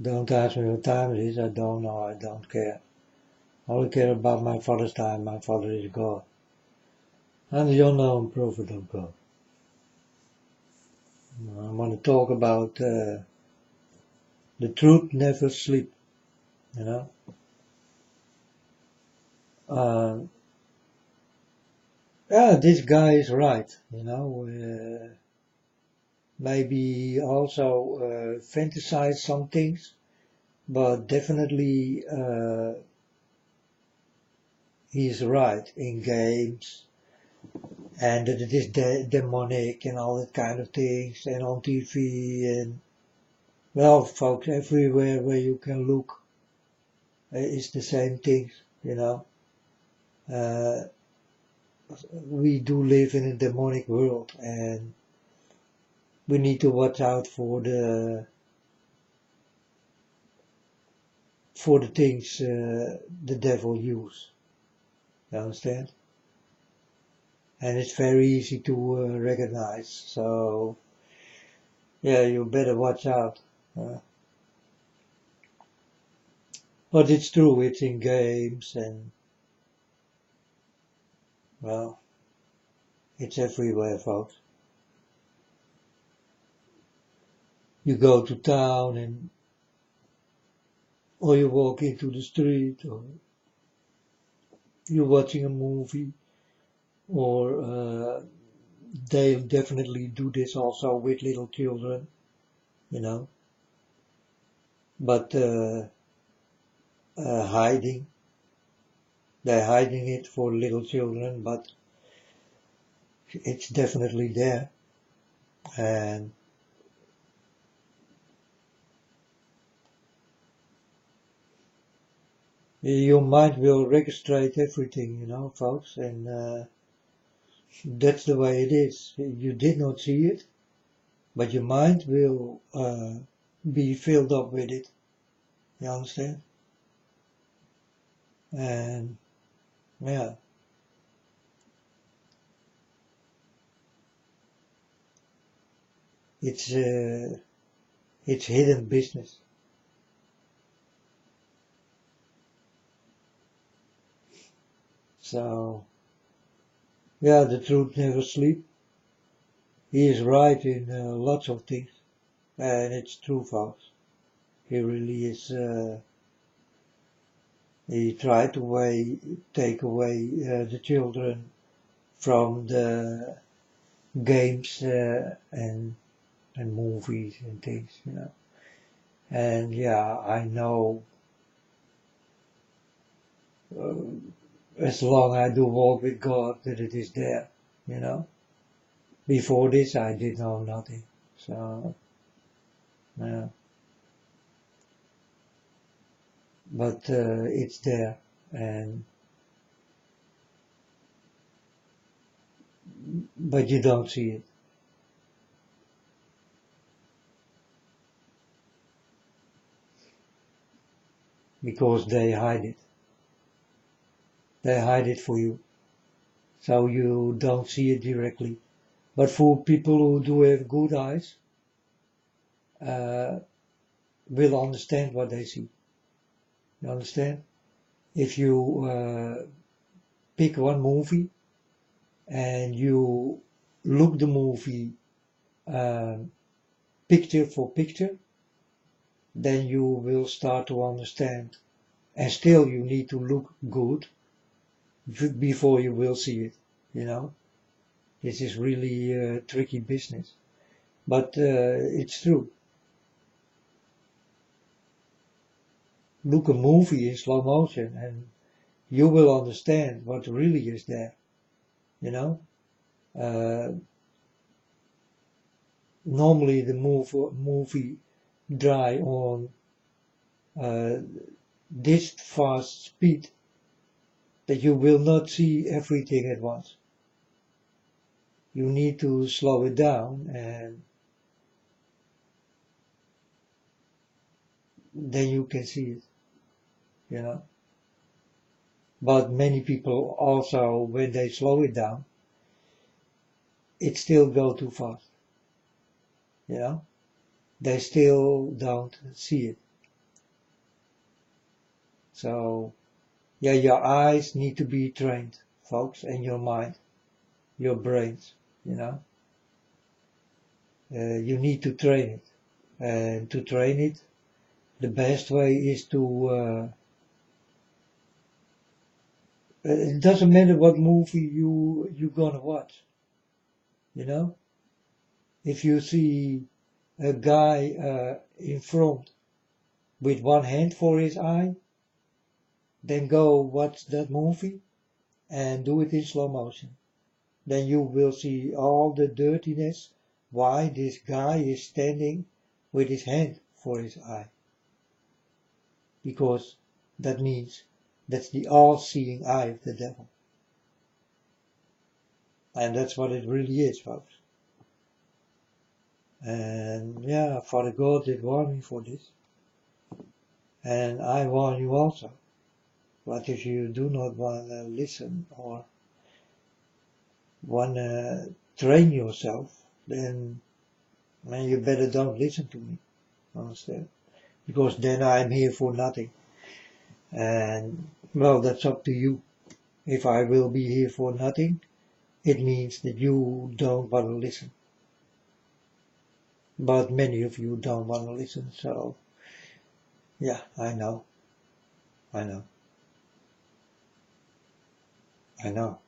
Don't ask me what time it is, I don't know, I don't care. I only care about my Father's time, my Father is God. I'm the unknown prophet of God. I want to talk about the truth never sleeps, you know. Yeah, this guy is right, you know. Maybe also fantasize some things, but definitely he's right in games, and that it is demonic and all that kind of things, and on TV, and well, folks, everywhere where you can look, it's the same things, you know. Uh, we do live in a demonic world, and we need to watch out for the things the devil use. You understand? And it's very easy to recognize. So yeah, you better watch out. But it's true. It's in games, and well, it's everywhere, folks. You go to town, and or you walk into the street, or you're watching a movie, or they definitely do this also with little children, you know. But hiding, they're hiding it for little children, but it's definitely there. And your mind will register everything, you know, folks, and that's the way it is. You did not see it, but your mind will be filled up with it. You understand? And yeah, it's hidden business. So yeah, the truth never sleeps. He is right in lots of things, and it's true, folks. He really is. He tried to take away the children from the games and movies and things, you know. And yeah, I know uh, as long I do walk with God that it is there, you know. Before this, I did know nothing, so yeah. But it's there, and but you don't see it. Because they hide it. They hide it for you, so you don't see it directly. But for people who do have good eyes, uh, will understand what they see. You understand? If you pick one movie and you look the movie um, picture for picture, then you will start to understand. And still, you need to look good before you will see it. You know, this is really tricky business, but it's true. Look a movie in slow motion, and you will understand what really is there. You know, uh, normally the movie dry on uh, this fast speed that you will not see everything at once. You need to slow it down, and then you can see it, you know. But many people also, when they slow it down, it still go too fast, you know. They still don't see it. So, yeah, your eyes need to be trained, folks, and your mind, your brains, you know. You need to train it. And to train it, the best way is to, it doesn't matter what movie you're gonna watch, you know. If you see a guy in front with one hand for his eye, then go watch that movie and do it in slow motion. Then you will see all the dirtiness why this guy is standing with his hand for his eye. Because that means that's the all-seeing eye of the devil. And that's what it really is, folks. And yeah, Father God did warn me for this. And I warn you also. But if you do not want to listen or want to train yourself, then man, you better don't listen to me. Understand? Because then I'm here for nothing. And well, that's up to you. If I will be here for nothing, it means that you don't want to listen. But many of you don't want to listen, so yeah, I know. I know. I know.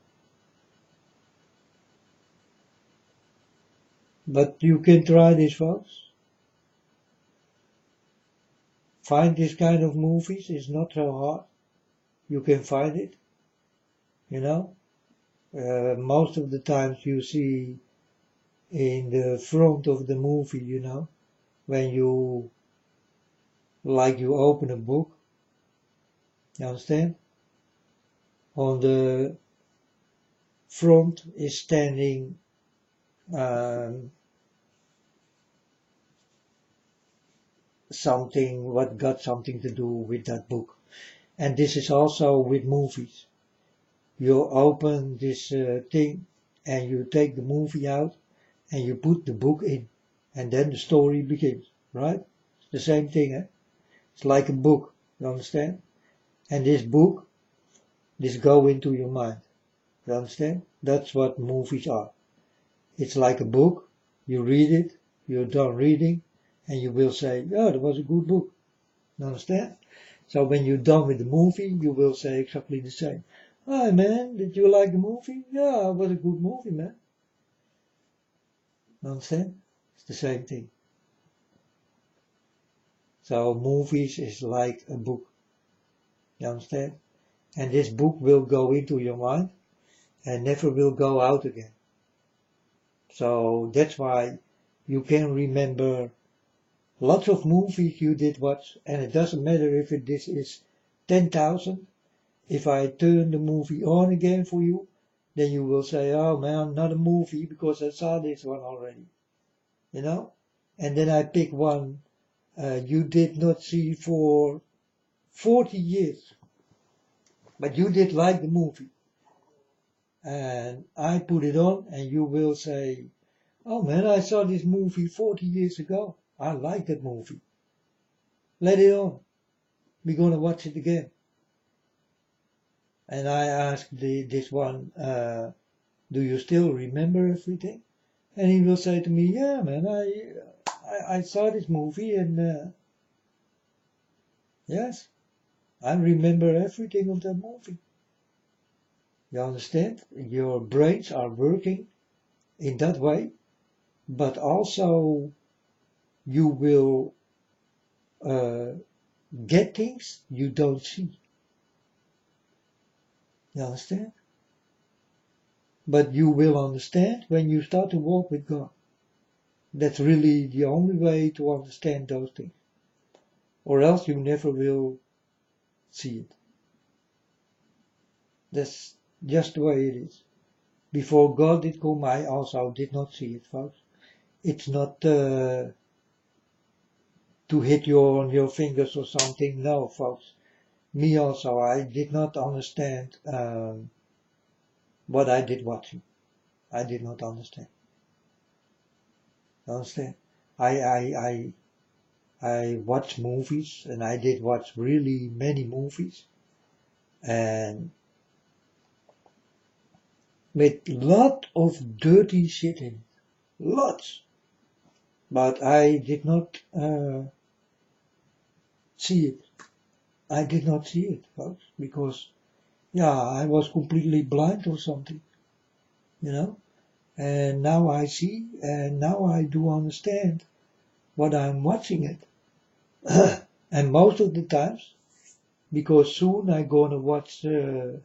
But you can try this, folks. Find this kind of movies. It's not so hard. You can find it, you know. Most of the times you see in the front of the movie, you know, when you, like you open a book, you understand? On the front is standing something what got something to do with that book. And this is also with movies. You open this thing and you take the movie out and you put the book in and then the story begins, right? It's the same thing, eh? It's like a book, you understand? And this book, this go into your mind, you understand? That's what movies are. It's like a book, you read it, you're done reading, and you will say, oh, that was a good book, you understand? So when you're done with the movie, you will say exactly the same. Hi man, did you like the movie? Yeah, it was a good movie, man. Understand? It's the same thing. So movies is like a book. You understand? And this book will go into your mind and never will go out again. So that's why you can remember lots of movies you did watch, and it doesn't matter if this is 10,000. If I turn the movie on again for you, then you will say, oh man, not a movie because I saw this one already. You know? And then I pick one you did not see for 40 years, but you did like the movie. And I put it on and you will say, oh man, I saw this movie 40 years ago. I like that movie. Let it on. We're gonna watch it again. And I asked this one, do you still remember everything? And he will say to me, yeah man, I saw this movie and yes, I remember everything of that movie. You understand? Your brains are working in that way, but also you will get things you don't see. You understand? But you will understand when you start to walk with God. That's really the only way to understand those things. Or else you never will see it. That's just the way it is. Before God did come, I also did not see it, folks. It's not to hit you on your fingers or something. No, folks. Me also, I did not understand what I did watching. I did not understand. Understand? I I watch movies, and I did watch really many movies, and with lot of dirty shit in it. Lots. But I did not see it. I did not see it, folks, because, yeah, I was completely blind or something, you know. And now I see, and now I do understand what I'm watching it. And most of the times, because soon I'm gonna watch the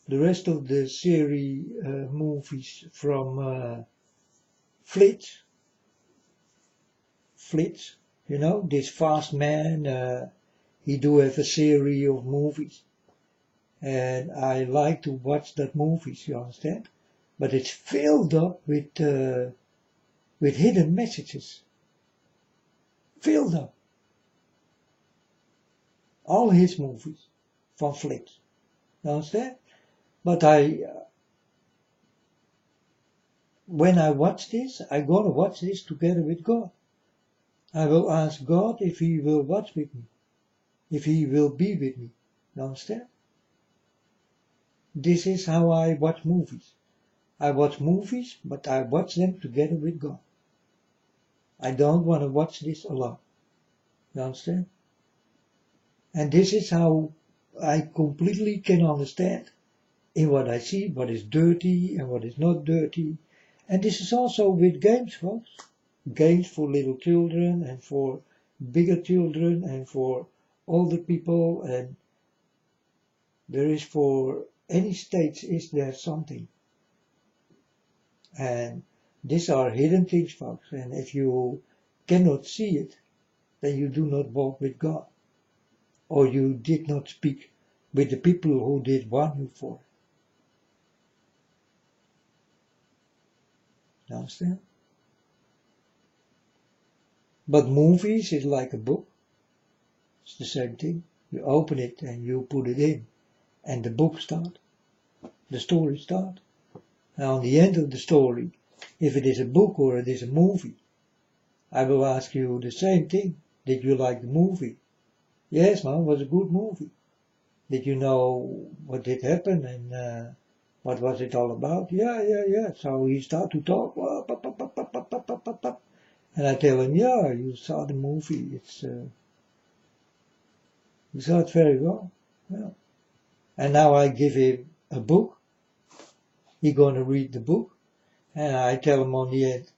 rest of the series movies from Flitz, you know, this fast man, he do have a series of movies, and I like to watch that movies, you understand? But it's filled up with hidden messages, filled up. All his movies from Flitz, you understand? But when I watch this, I gonna watch this together with God. I will ask God if He will watch with me, if He will be with me. You understand? This is how I watch movies. I watch movies, but I watch them together with God. I don't want to watch this alone. You understand? And this is how I completely can understand in what I see, what is dirty and what is not dirty. And this is also with games, folks. Games for little children and for bigger children and for older people, and there is for any stage is there something. And these are hidden things, folks, and if you cannot see it, then you do not walk with God, or you did not speak with the people who did warn you for it. You understand? But movies is like a book. It's the same thing. You open it and you put it in, and the book starts. The story starts. Now, on the end of the story, if it is a book or it is a movie, I will ask you the same thing. Did you like the movie? Yes, man, it was a good movie. Did you know what did happen and what was it all about? Yeah. So he started to talk. And I tell him, yeah, you saw the movie. You saw it very well. Yeah. And now I give him a book. He's going to read the book. And I tell him on the end,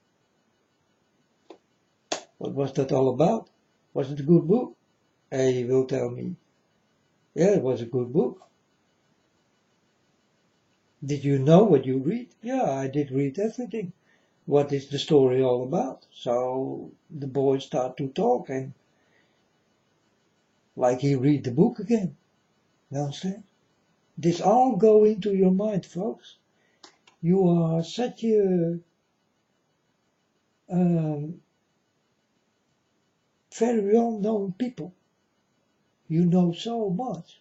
what was that all about? Was it a good book? And he will tell me, yeah, it was a good book. Did you know what you read? Yeah, I did read everything. What is the story all about? So the boys start to talk and like he read the book again. You understand? This all go into your mind, folks. You are such a very well-known people. You know so much.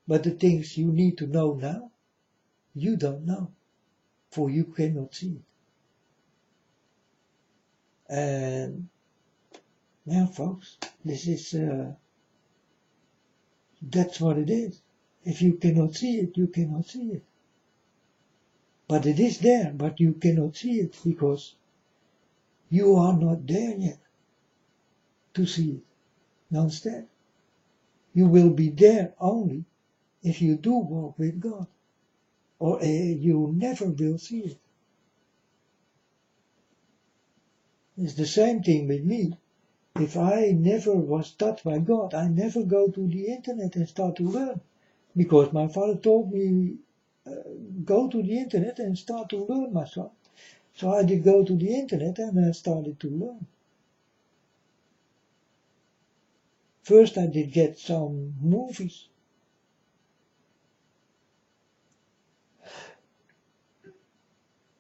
But the things you need to know now, you don't know. For you cannot see it. And yeah, folks, this is, that's what it is. If you cannot see it, you cannot see it. But it is there, but you cannot see it because you are not there yet to see it. You understand? You will be there only if you do walk with God, or you never will see it. It's the same thing with me. If I never was touched by God, I never go to the internet and start to learn. Because my father told me, go to the internet and start to learn, my son. So I did go to the internet and I started to learn. First I did get some movies.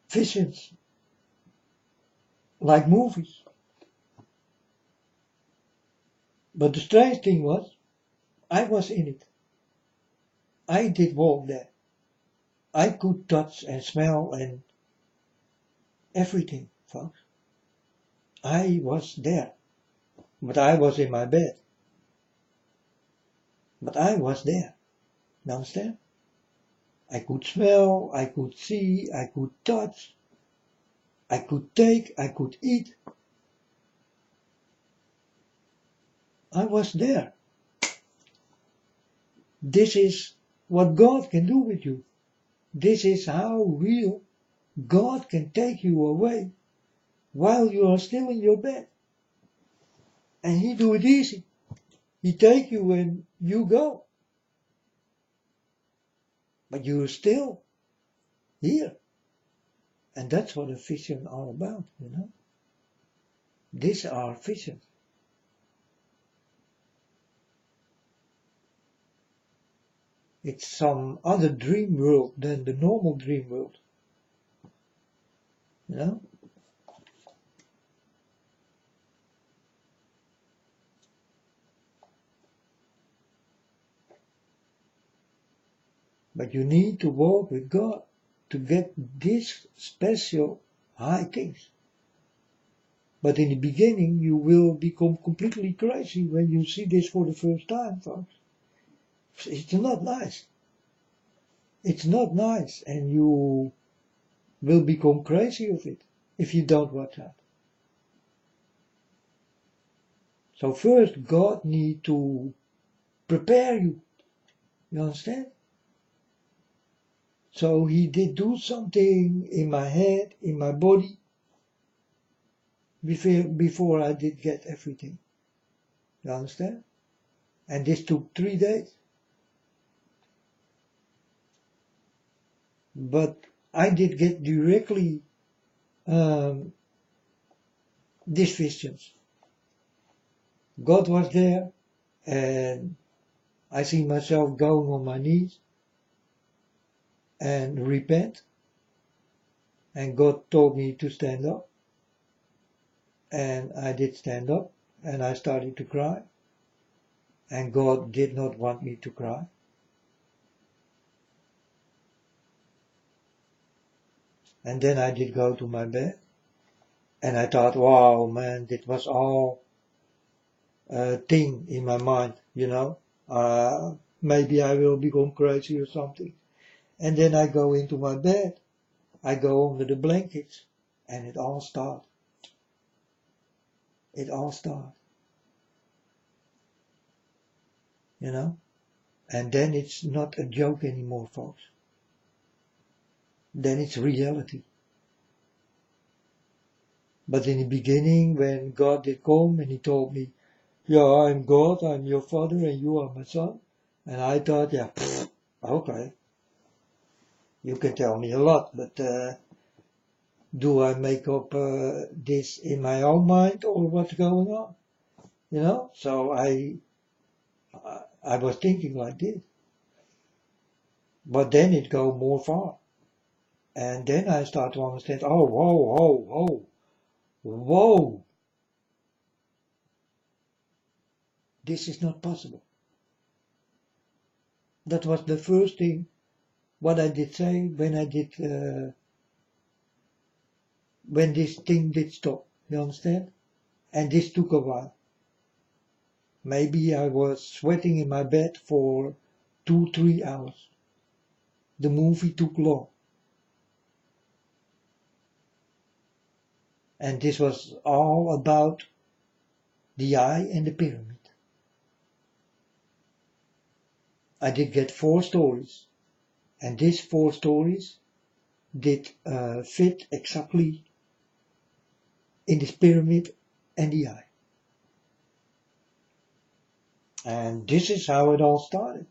Visions. Like movies. But the strange thing was, I was in it. I did walk there. I could touch and smell and everything, folks. I was there. But I was in my bed. But I was there. You understand? I could smell, I could see, I could touch, I could take, I could eat. I was there. This is what God can do with you. This is how real God can take you away while you are still in your bed. And He do it easy. He take you and you go. But you're still here. And that's what a vision is all about, you know. These are visions. It's some other dream world than the normal dream world. You know? But you need to walk with God to get these special high things. But in the beginning you will become completely crazy when you see this for the first time, folks. It's not nice. It's not nice, and you will become crazy of it if you don't watch out. So first God need to prepare you. You understand? So He did do something in my head, in my body, before I did get everything. You understand? And this took 3 days. But I did get directly these visions. God was there, and I see myself going on my knees and repent. And God told me to stand up. And I did stand up, and I started to cry. And God did not want me to cry. And then I did go to my bed. And I thought, wow, man, this was all a thing in my mind, you know. Maybe I will become crazy or something. And then I go into my bed. I go under the blankets. And it all starts. It all starts. You know. And then it's not a joke anymore, folks. Then it's reality. But in the beginning, when God did come and He told me, yeah, I'm God, I'm your father, and you are my son. And I thought, yeah, okay. You can tell me a lot, but do I make up this in my own mind or what's going on? You know? So I was thinking like this. But then it go more far. And then I start to understand, oh, whoa. This is not possible. That was the first thing what I did say when I did, when this thing did stop. You understand? And this took a while. Maybe I was sweating in my bed for 2-3 hours. The movie took long. And this was all about the eye and the pyramid. I did get 4 stories. And these 4 stories did fit exactly in this pyramid and the eye. And this is how it all started.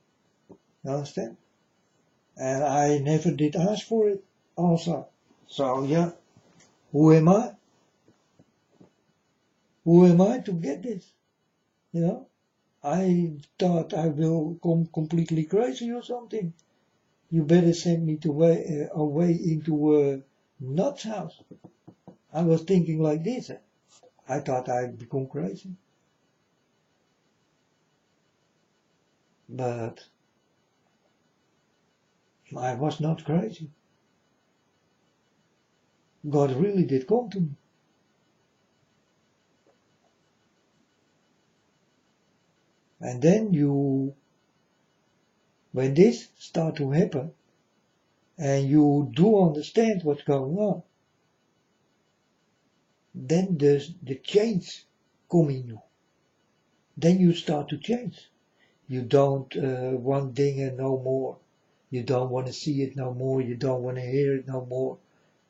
You understand? And I never did ask for it also. So yeah, who am I? Who am I to get this? You know? I thought I will come completely crazy or something. You better send me away into a nut's house. I was thinking like this. I thought I'd become crazy. But I was not crazy. God really did come to me. And then when this start to happen, and you do understand what's going on, then the change come in you. Then you start to change. You don't want dingen no more. You don't want to see it no more. You don't want to hear it no more.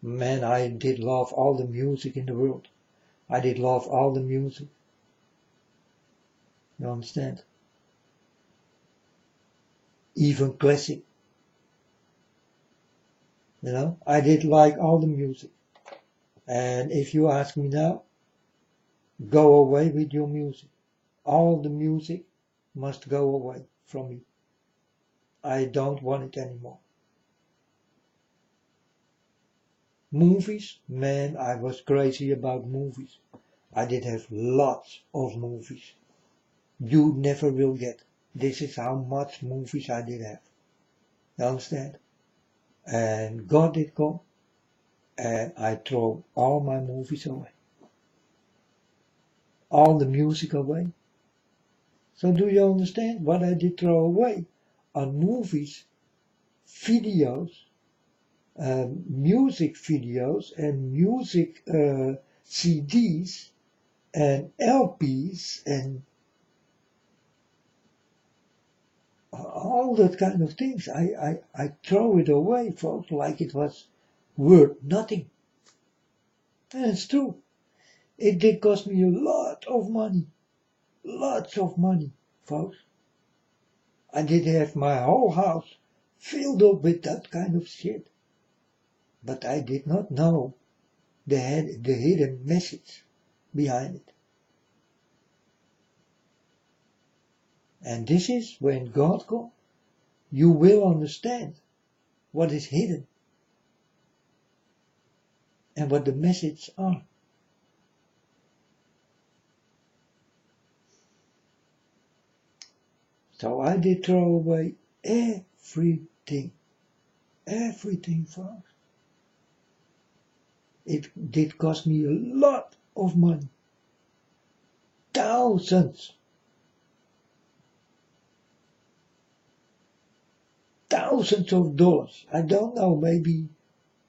Man, I did love all the music in the world. I did love all the music. You understand? Even classic. You know, I did like all the music. And if you ask me now, go away with your music. All the music must go away from me. I don't want it anymore. Movies, man, I was crazy about movies. I did have lots of movies. You never will get. This is how much movies I did have. You understand? And God did come, and I throw all my movies away. All the music away. So do you understand what I did throw away? On movies, videos, music videos and music CDs and LPs and all that kind of things. I throw it away, folks, like it was worth nothing. And it's true. It did cost me a lot of money. Lots of money, folks. I did have my whole house filled up with that kind of shit. But I did not know the hidden message behind it. And this is when God comes, you will understand what is hidden and what the messages are. So I did throw away everything. Everything, folks. It did cost me a lot of money. Thousands of dollars. I don't know, maybe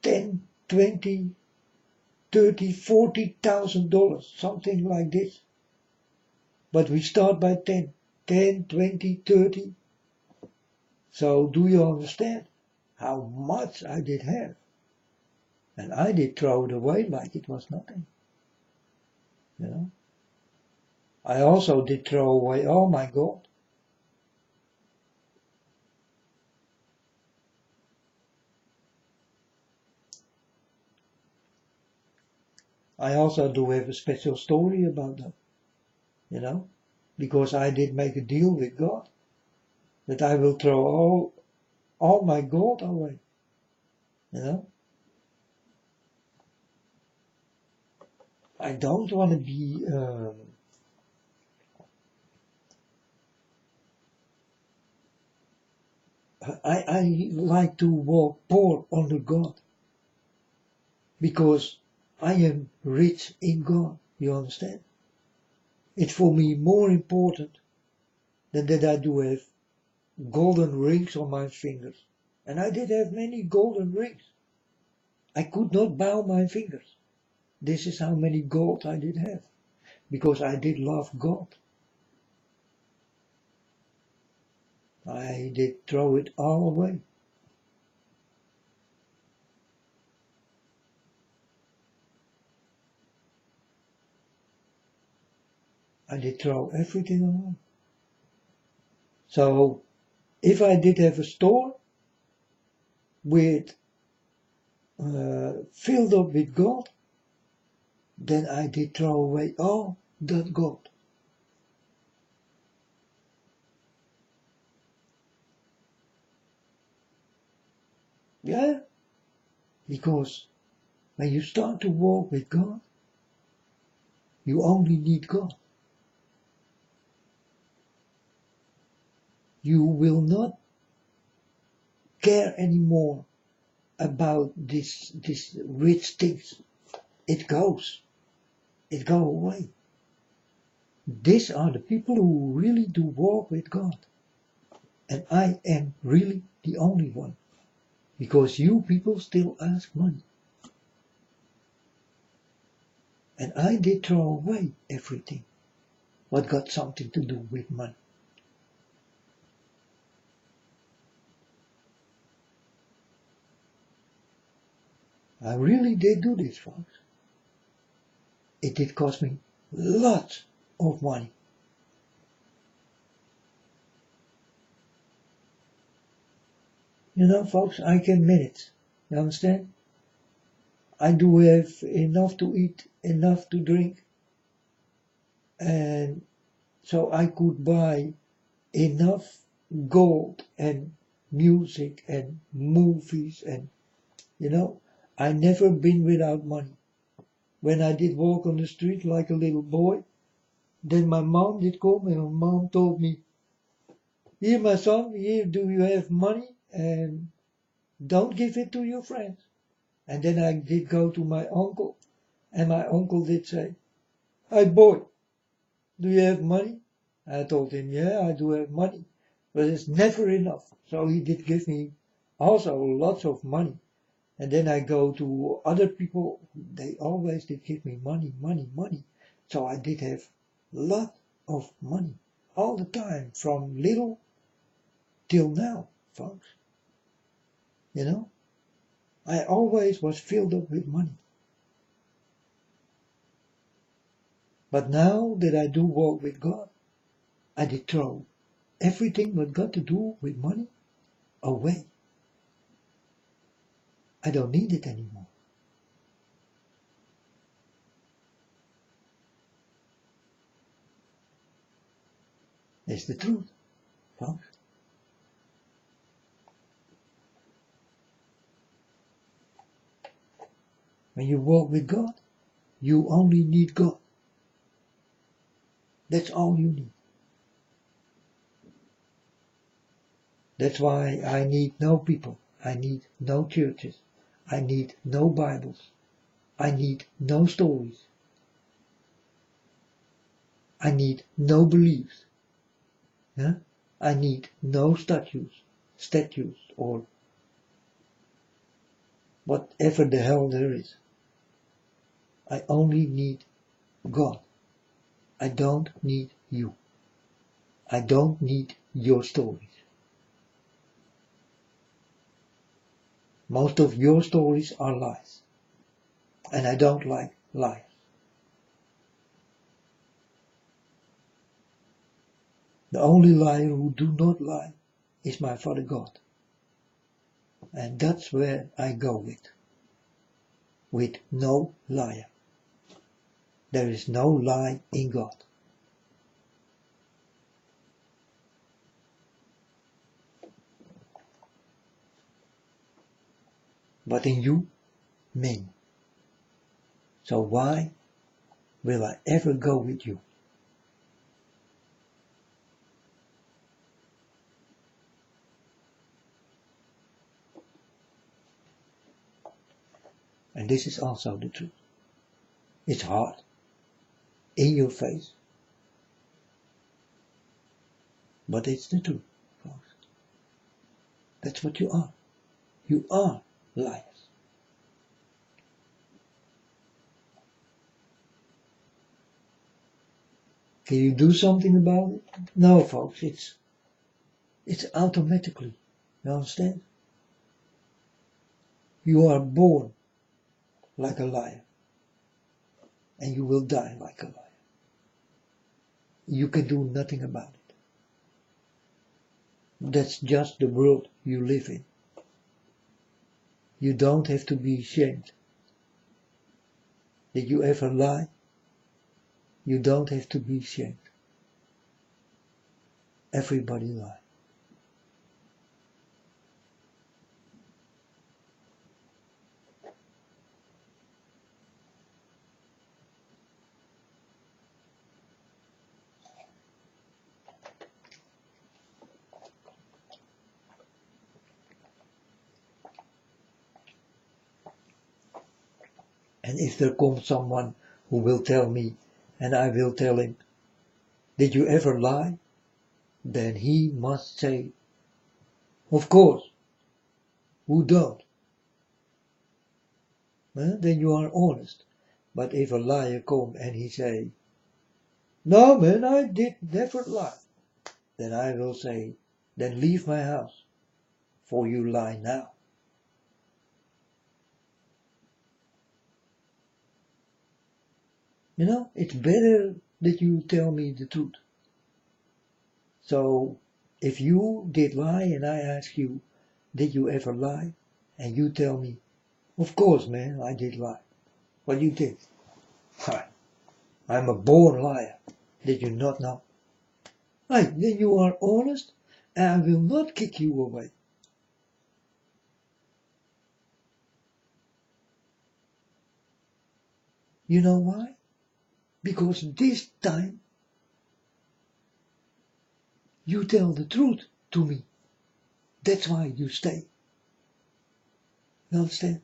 10, 20, 30, $40,000, something like this. But we start by 10, 20, 30. So do you understand how much I did have? And I did throw it away like it was nothing. You know? I also did throw away, oh my God. I also do have a special story about that. You know? Because I did make a deal with God. That I will throw all my gold away. You know? I don't want to be I like to walk poor under God because I am rich in God, you understand? It's for me more important than that I do have golden rings on my fingers. And I did have many golden rings. I could not bow my fingers. This is how many gold I did have, because I did love God. I did throw it all away. I did throw everything away. So, if I did have a store with filled up with gold, then I did throw away all that gold. Yeah, because when you start to walk with God, you only need God. You will not care anymore about this rich things. It go away. These are the people who really do walk with God. And I am really the only one. Because you people still ask money. And I did throw away everything what got something to do with money. I really did do this, folks. It did cost me lots of money. You know, folks, I can manage. You understand? I do have enough to eat, enough to drink, and so I could buy enough gold and music and movies and, you know, I never been without money. When I did walk on the street like a little boy, then my mom did come and my mom told me, here my son, here do you have money and don't give it to your friends. And then I did go to my uncle and my uncle did say, hey boy, do you have money? I told him, yeah, I do have money, but it's never enough. So he did give me also lots of money. And then I go to other people, they always did give me money, money, money. So I did have a lot of money all the time, from little till now, folks. You know, I always was filled up with money. But now that I do walk with God, I did throw everything what got to do with money away. I don't need it anymore. It's the truth, folks. When you walk with God, you only need God. That's all you need. That's why I need no people. I need no churches. I need no Bibles. I need no stories. I need no beliefs. Yeah? I need no statues, or whatever the hell there is. I only need God. I don't need you. I don't need your stories. Most of your stories are lies. And I don't like lies. The only liar who do not lie is my Father God. And that's where I go with no liar. There is no lie in God. But in you, many. So why will I ever go with you? And this is also the truth. It's hard. In your face. But it's the truth, folks. That's what you are. You are liars. Can you do something about it? No, folks, it's automatically. You understand? You are born like a liar. And you will die like a liar. You can do nothing about it. That's just the world you live in. You don't have to be ashamed. Did you ever lie? You don't have to be ashamed. Everybody lies. And if there comes someone who will tell me, and I will tell him, did you ever lie? Then he must say, of course, who don't? Then you are honest. But if a liar come and he say, no man, I did never lie, then I will say, then leave my house, for you lie now. It's better that you tell me the truth. So, if you did lie and I ask you, did you ever lie? And you tell me, of course man, I did lie. What do you think? I'm a born liar. Did you not know? Then you are honest and I will not kick you away. You know why? Because this time you tell the truth to me. That's why you stay. You understand?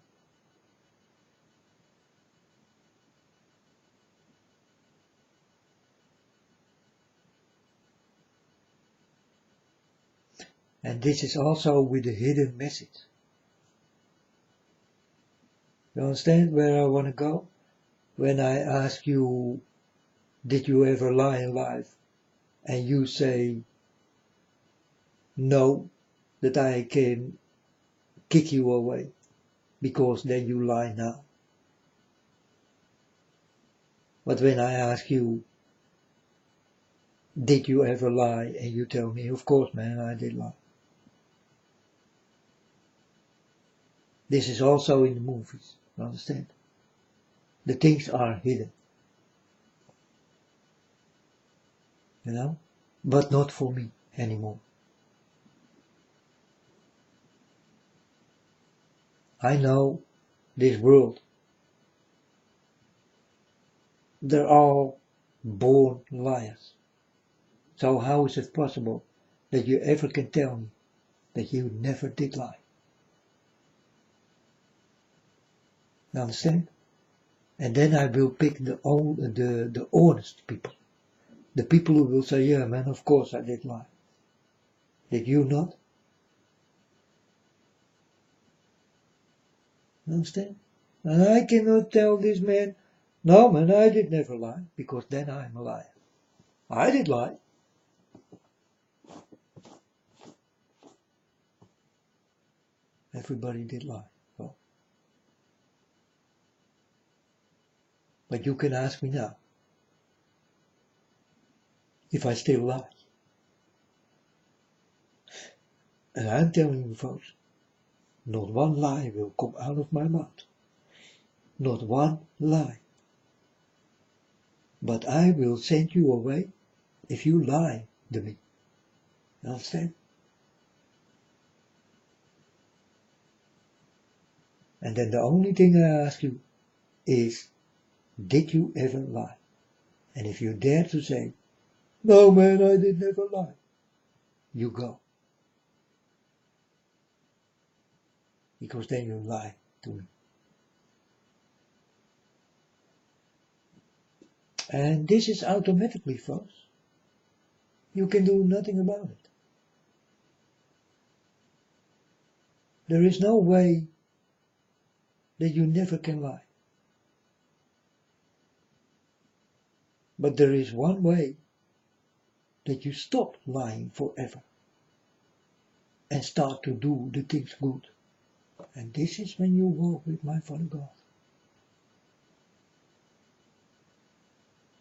And this is also with a hidden message. You understand where I want to go? When I ask you, did you ever lie in life? And you say, no, that I can kick you away, because then you lie now. But when I ask you, did you ever lie? And you tell me, of course man, I did lie. This is also in the movies, you understand? The things are hidden. But not for me anymore. I know this world. They're all born liars. So how is it possible that you ever can tell me that you never did lie? You understand? And then I will pick the honest people. The people who will say, yeah man, of course I did lie. Did you not? You understand? And I cannot tell this man, no man, I did never lie, because then I'm a liar. I did lie. Everybody did lie. Well, but you can ask me now, if I still lie. And I'm telling you folks, not one lie will come out of my mouth. Not one lie. But I will send you away if you lie to me. You understand? And then the only thing I ask you is, did you ever lie? And if you dare to say, no man, I did never lie, you go. Because then you lie to me. And this is automatically, folks. You can do nothing about it. There is no way that you never can lie. But there is one way that you stop lying forever and start to do the things good. And this is when you walk with my Father God.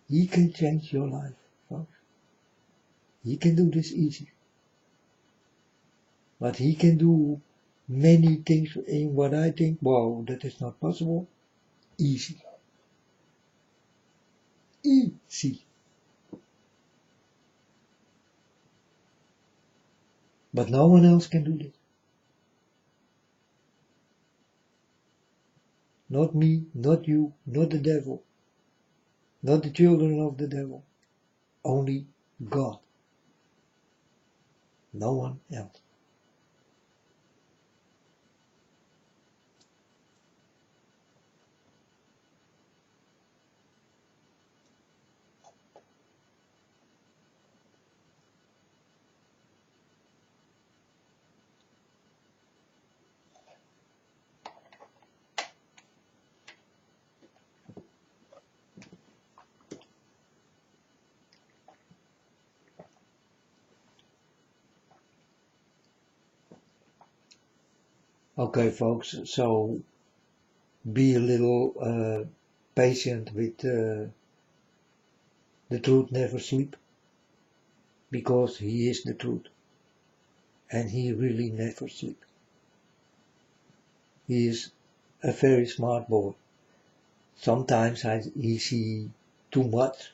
He can change your life, folks. He can do this easy. But he can do many things in what I think, wow, that is not possible. Easy. Easy. But no one else can do this. Not me, not you, not the devil, not the children of the devil. Only God. No one else. Okay, folks, so be a little patient with the truth never sleep, because he is the truth, and he really never sleep. He is a very smart boy. Sometimes he see too much,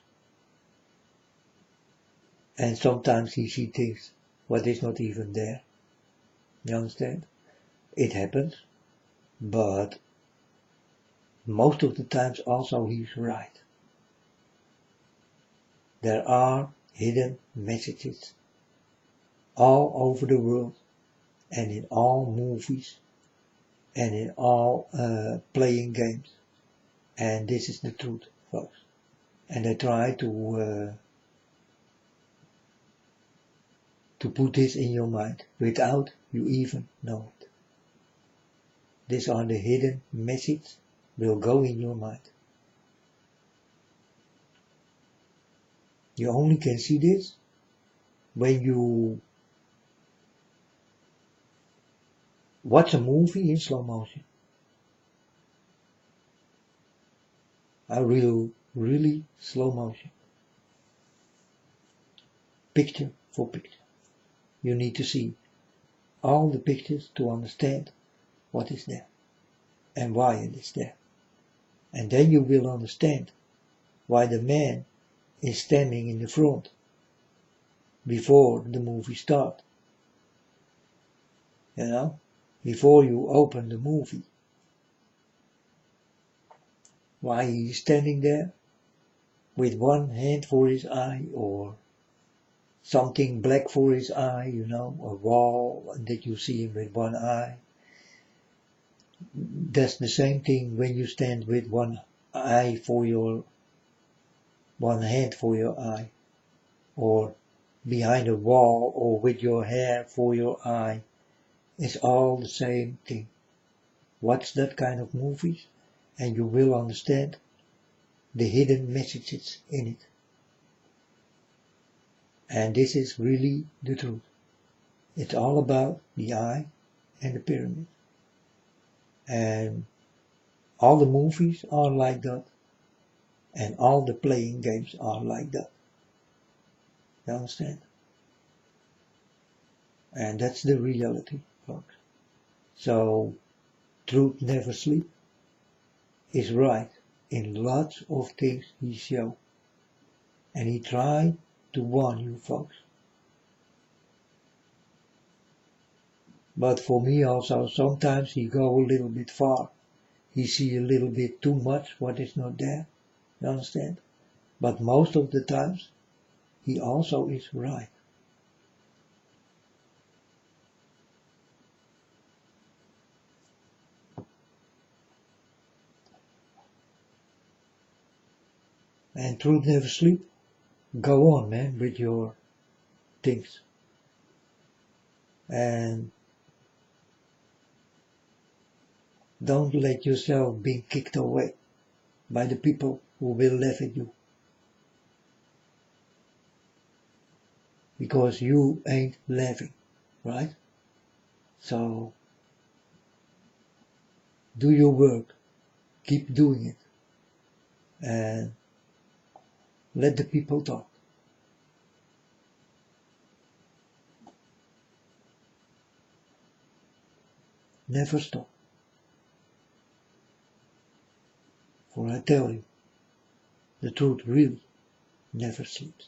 and sometimes he see things what is not even there. You understand? It happens, but most of the times also he's right. There are hidden messages all over the world, and in all movies, and in all playing games. And this is the truth, folks. And I try to put this in your mind without you even know it. These are the hidden messages will go in your mind. You only can see this when you watch a movie in slow motion. A really slow motion. Picture for picture. You need to see all the pictures to understand what is there and why it is there. And then you will understand why the man is standing in the front before the movie starts. You know, before you open the movie. Why he is standing there with one hand for his eye, or something black for his eye, you know, a wall that you see him with one eye. That's the same thing when you stand with one hand for your eye, or behind a wall, or with your hair for your eye. It's all the same thing. Watch that kind of movies and you will understand the hidden messages in it. And this is really the truth. It's all about the eye and the pyramid. And all the movies are like that. And all the playing games are like that. You understand? And that's the reality, folks. So, truth never sleep is right in lots of things he shows. And he tried to warn you, folks. But for me also, sometimes he go a little bit far. He see a little bit too much what is not there. You understand? But most of the times, he also is right. And truth never sleep. Go on, man, with your things. And don't let yourself be kicked away by the people who will laugh at you. Because you ain't laughing, right? So, do your work. Keep doing it. And let the people talk. Never stop. For I tell you, the truth really never sleeps.